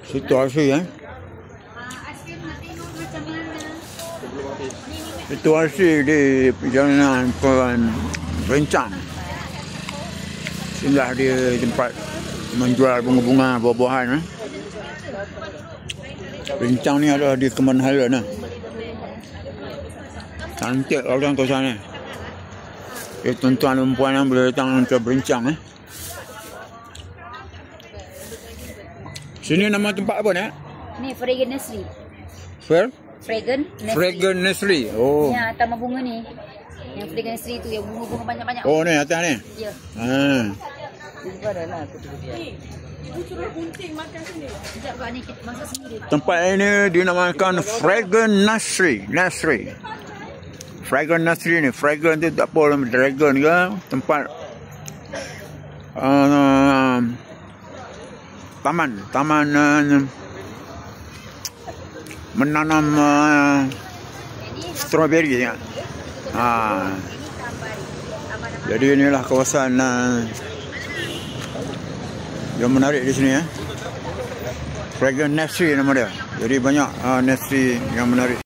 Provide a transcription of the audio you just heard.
Situasi situasi di perjalanan Berencang. Singgah di tempat menjual bunga-bunga buah-buahan. Berencang ni ada di Kementerian. Cantik orang ke sana. Tuan-tuan dan puan yang boleh datang ke Berencang. Sini nama tempat apa ni? Ni Fragrant Nursery. Fragrant Nursery. Oh. Ya, taman bunga ni. Yang Fragrant Nursery tu yang bunga-bunga banyak-banyak. Oh, ni atas ni. Ya. Sekejap kak ni kita masak sendiri. Tempat ini dinamakan Fragrant Nursery. Fragrant Nursery ni. Fragrant tu tak apa dragon ke. Tempat taman menanam strawberry ya. Jadi inilah kawasan yang menarik di sini ya. Fragrant Nursery nama dia. Jadi banyak nursery yang menarik.